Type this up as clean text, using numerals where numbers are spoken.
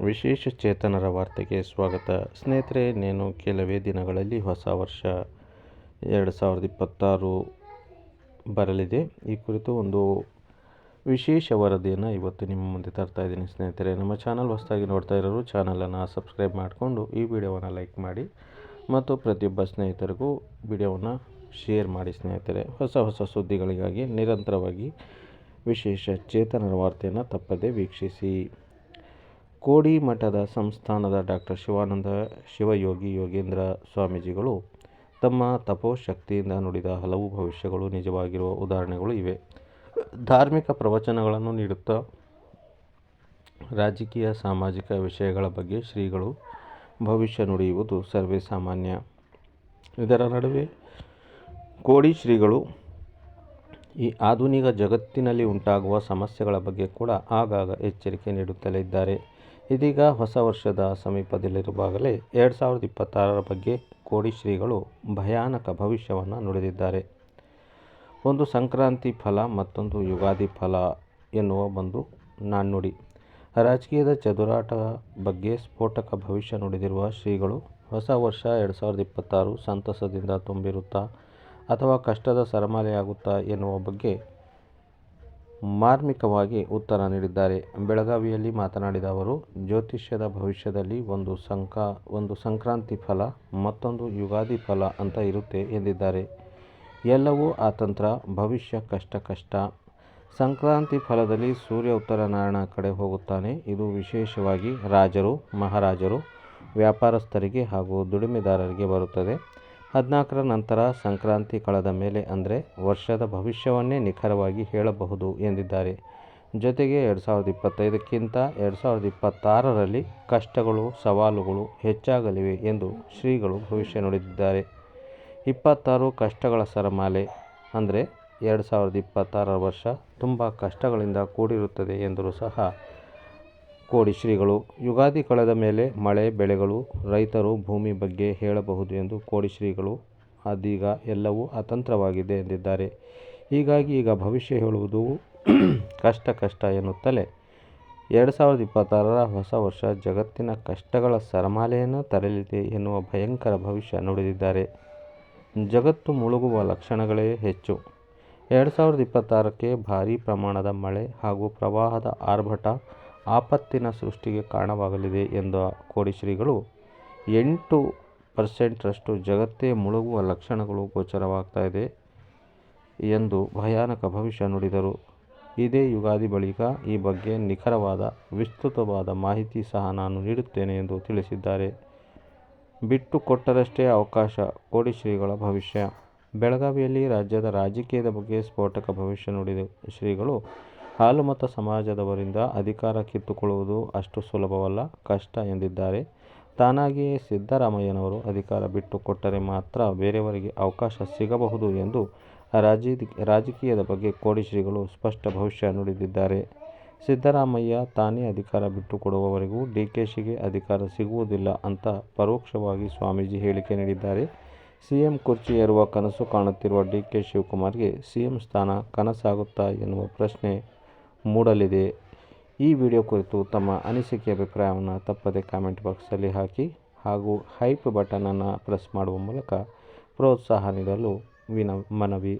ವಿಶೇಷ ಚೇತನರ ವಾರ್ತೆಗೆ ಸ್ವಾಗತ. ಸ್ನೇಹಿತರೆ, నేను ಕೆಲವೇ ದಿನಗಳಲ್ಲಿ ಹೊಸ ವರ್ಷ 2026 ಬರಲಿದೆ. ಈ ಕುರಿತು ಒಂದು ವಿಶೇಷ ವರದಿಯನ್ನು ಇವತ್ತು ನಿಮ್ಮ ಮುಂದೆ ತರ್ತಾ ಇದ್ದೀನಿ. ಸ್ನೇಹಿತರೆ, ನಮ್ಮ ಚಾನಲ್ ಹೊಸದಾಗಿ ನೋಡ್ತಾ ಇರೋರು ಚಾನಲನ್ನು ಸಬ್ಸ್ಕ್ರೈಬ್ ಮಾಡಿಕೊಂಡು ಈ ವಿಡಿಯೋವನ್ನು ಲೈಕ್ ಮಾಡಿ ಮತ್ತು ಪ್ರತಿಯೊಬ್ಬ ಸ್ನೇಹಿತರಿಗೂ ವಿಡಿಯೋವನ್ನು ಶೇರ್ ಮಾಡಿ. ಸ್ನೇಹಿತರೆ, ಹೊಸ ಸುದ್ದಿಗಳಿಗಾಗಿ ನಿರಂತರವಾಗಿ ವಿಶೇಷ ಚೇತನರ ವಾರ್ತೆಯನ್ನು ತಪ್ಪದೇ ವೀಕ್ಷಿಸಿ. ಕೋಡಿ ಮಠದ ಸಂಸ್ಥಾನದ ಡಾಕ್ಟರ್ ಶಿವಾನಂದ ಶಿವಯೋಗಿ ಯೋಗೇಂದ್ರ ಸ್ವಾಮೀಜಿಗಳು ತಮ್ಮ ತಪೋಶಕ್ತಿಯಿಂದ ನುಡಿದ ಹಲವು ಭವಿಷ್ಯಗಳು ನಿಜವಾಗಿರುವ ಉದಾಹರಣೆಗಳು ಇವೆ. ಧಾರ್ಮಿಕ ಪ್ರವಚನಗಳನ್ನು ನೀಡುತ್ತಾ ರಾಜಕೀಯ ಸಾಮಾಜಿಕ ವಿಷಯಗಳ ಬಗ್ಗೆ ಶ್ರೀಗಳು ಭವಿಷ್ಯ ನುಡಿಯುವುದು ಸರ್ವೇ ಸಾಮಾನ್ಯ. ಇದರ ನಡುವೆ ಕೋಡಿ ಶ್ರೀಗಳು ಈ ಆಧುನಿಕ ಜಗತ್ತಿನಲ್ಲಿ ಉಂಟಾಗುವ ಸಮಸ್ಯೆಗಳ ಬಗ್ಗೆ ಕೂಡ ಆಗಾಗ ಎಚ್ಚರಿಕೆ ನೀಡುತ್ತಲೇ ಇದ್ದಾರೆ. ಇದೀಗ ಹೊಸ ವರ್ಷದ ಸಮೀಪದಲ್ಲಿರುವಾಗಲೇ 2026 ಬಗ್ಗೆ ಕೋಡಿ ಶ್ರೀಗಳು ಭಯಾನಕ ಭವಿಷ್ಯವನ್ನು ನುಡಿದಿದ್ದಾರೆ. ಒಂದು ಸಂಕ್ರಾಂತಿ ಫಲ, ಮತ್ತೊಂದು ಯುಗಾದಿ ಫಲ ಎನ್ನುವ ಒಂದು ನಾಣ್ಣುಡಿ. ರಾಜಕೀಯದ ಚದುರಾಟ ಬಗ್ಗೆ ಸ್ಫೋಟಕ ಭವಿಷ್ಯ ನುಡಿದಿರುವ ಶ್ರೀಗಳು ಹೊಸ ವರ್ಷ 2026 ಸಂತಸದಿಂದ ತುಂಬಿರುತ್ತಾ ಅಥವಾ ಕಷ್ಟದ ಸರಮಾಲೆಯಾಗುತ್ತಾ ಎನ್ನುವ ಬಗ್ಗೆ ಮಾರ್ಮಿಕವಾಗಿ ಉತ್ತರ ನೀಡಿದ್ದಾರೆ. ಬೆಳಗಾವಿಯಲ್ಲಿ ಮಾತನಾಡಿದ ಅವರು, ಜ್ಯೋತಿಷ್ಯದ ಭವಿಷ್ಯದಲ್ಲಿ ಒಂದು ಸಂಕ್ರಾಂತಿ ಫಲ, ಮತ್ತೊಂದು ಯುಗಾದಿ ಫಲ ಅಂತ ಇರುತ್ತೆ ಎಂದಿದ್ದಾರೆ. ಎಲ್ಲವೂ ಅತಂತ್ರ, ಭವಿಷ್ಯ ಕಷ್ಟ. ಸಂಕ್ರಾಂತಿ ಫಲದಲ್ಲಿ ಸೂರ್ಯ ಉತ್ತರ ನಾರಾಯಣ ಕಡೆ ಹೋಗುತ್ತಾನೆ. ಇದು ವಿಶೇಷವಾಗಿ ರಾಜರು, ಮಹಾರಾಜರು, ವ್ಯಾಪಾರಸ್ಥರಿಗೆ ಹಾಗೂ ದುಡಿಮೆದಾರರಿಗೆ ಬರುತ್ತದೆ. 14ರ ನಂತರ ಸಂಕ್ರಾಂತಿ ಕಳೆದ ಮೇಲೆ ಅಂದರೆ ವರ್ಷದ ಭವಿಷ್ಯವನ್ನೇ ನಿಖರವಾಗಿ ಹೇಳಬಹುದು ಎಂದಿದ್ದಾರೆ. ಜೊತೆಗೆ 2025ಕ್ಕಿಂತ 2026ರಲ್ಲಿ ಕಷ್ಟಗಳು, ಸವಾಲುಗಳು ಹೆಚ್ಚಾಗಲಿವೆ ಎಂದು ಶ್ರೀಗಳು ಭವಿಷ್ಯ ನುಡಿದಿದ್ದಾರೆ. 26 ಕಷ್ಟಗಳ ಸರಮಾಲೆ ಅಂದರೆ 2026 ವರ್ಷ ತುಂಬ ಕಷ್ಟಗಳಿಂದ ಕೂಡಿರುತ್ತದೆ ಎಂದರೂ ಸಹ ಕೋಡಿ ಶ್ರೀಗಳು. ಯುಗಾದಿ ಕಳೆದ ಮೇಲೆ ಮಳೆ, ಬೆಳೆಗಳು, ರೈತರು, ಭೂಮಿ ಬಗ್ಗೆ ಹೇಳಬಹುದು ಎಂದು ಕೋಡಿ ಶ್ರೀಗಳು. ಅದೀಗ ಎಲ್ಲವೂ ಅತಂತ್ರವಾಗಿದೆ ಎಂದಿದ್ದಾರೆ. ಹೀಗಾಗಿ ಈಗ ಭವಿಷ್ಯ ಹೇಳುವುದು ಕಷ್ಟ ಎನ್ನುತ್ತಲೇ 2026ರ ಹೊಸ ವರ್ಷ ಜಗತ್ತಿನ ಕಷ್ಟಗಳ ಸರಮಾಲೆಯನ್ನು ತರಲಿದೆ ಎನ್ನುವ ಭಯಂಕರ ಭವಿಷ್ಯ ನುಡಿದಿದ್ದಾರೆ. ಜಗತ್ತು ಮುಳುಗುವ ಲಕ್ಷಣಗಳೇ ಹೆಚ್ಚು. 2026ಕ್ಕೆ ಭಾರೀ ಪ್ರಮಾಣದ ಮಳೆ ಹಾಗೂ ಪ್ರವಾಹದ ಆರ್ಭಟ ಆಪತ್ತಿನ ಸೃಷ್ಟಿಗೆ ಕಾರಣವಾಗಲಿದೆ ಎಂದ ಕೋಡಿ ಶ್ರೀಗಳು 8% ಜಗತ್ತೇ ಮುಳುಗುವ ಲಕ್ಷಣಗಳು ಗೋಚರವಾಗ್ತಾ ಇದೆ ಎಂದು ಭಯಾನಕ ಭವಿಷ್ಯ ನುಡಿದರು. ಇದೇ ಯುಗಾದಿ ಬಳಿಕ ಈ ಬಗ್ಗೆ ನಿಖರವಾದ ವಿಸ್ತೃತವಾದ ಮಾಹಿತಿ ಸಹ ನಾನು ನೀಡುತ್ತೇನೆ ಎಂದು ತಿಳಿಸಿದ್ದಾರೆ. ಬಿಟ್ಟು ಕೊಟ್ಟರಷ್ಟೇ ಅವಕಾಶ, ಕೋಡಿ ಶ್ರೀಗಳ ಭವಿಷ್ಯ. ಬೆಳಗಾವಿಯಲ್ಲಿ ರಾಜ್ಯದ ರಾಜಕೀಯದ ಬಗ್ಗೆ ಸ್ಫೋಟಕ ಭವಿಷ್ಯ ನುಡಿದ ಶ್ರೀಗಳು ಹಾಲುಮತ ಸಮಾಜದವರಿಂದ ಅಧಿಕಾರ ಕಿತ್ತುಕೊಳ್ಳುವುದು ಅಷ್ಟು ಸುಲಭವಲ್ಲ, ಕಷ್ಟ ಎಂದಿದ್ದಾರೆ. ತಾನಾಗಿಯೇ ಸಿದ್ದರಾಮಯ್ಯನವರು ಅಧಿಕಾರ ಬಿಟ್ಟು ಕೊಟ್ಟರೆ ಮಾತ್ರ ಬೇರೆಯವರಿಗೆ ಅವಕಾಶ ಸಿಗಬಹುದು ಎಂದು ರಾಜಕೀಯದ ಬಗ್ಗೆ ಕೋಡಿ ಶ್ರೀಗಳು ಸ್ಪಷ್ಟ ಭವಿಷ್ಯ ನುಡಿದಿದ್ದಾರೆ. ಸಿದ್ದರಾಮಯ್ಯ ತಾನೇ ಅಧಿಕಾರ ಬಿಟ್ಟು ಕೊಡುವವರೆಗೂ ಡಿಕೆಶಿಗೆ ಅಧಿಕಾರ ಸಿಗುವುದಿಲ್ಲ ಅಂತ ಪರೋಕ್ಷವಾಗಿ ಸ್ವಾಮೀಜಿ ಹೇಳಿಕೆ ನೀಡಿದ್ದಾರೆ. ಸಿಎಂ ಕುರ್ಚಿ ಏರುವ ಕನಸು ಕಾಣುತ್ತಿರುವ ಡಿಕೆ ಶಿವಕುಮಾರ್ಗೆ ಸಿಎಂ ಸ್ಥಾನ ಕನಸಾಗುತ್ತಾ ಎನ್ನುವ ಪ್ರಶ್ನೆ ಮೂಡಲಿದೆ. ಈ ವಿಡಿಯೋ ಕುರಿತು ತಮ್ಮ ಅನಿಸಿಕೆ, ಅಭಿಪ್ರಾಯವನ್ನು ತಪ್ಪದೆ ಕಾಮೆಂಟ್ ಬಾಕ್ಸಲ್ಲಿ ಹಾಕಿ ಹಾಗೂ ಹೈಪ್ ಬಟನನ್ನು ಪ್ರೆಸ್ ಮಾಡುವ ಮೂಲಕ ಪ್ರೋತ್ಸಾಹ ನೀಡಲು ಮನವಿ.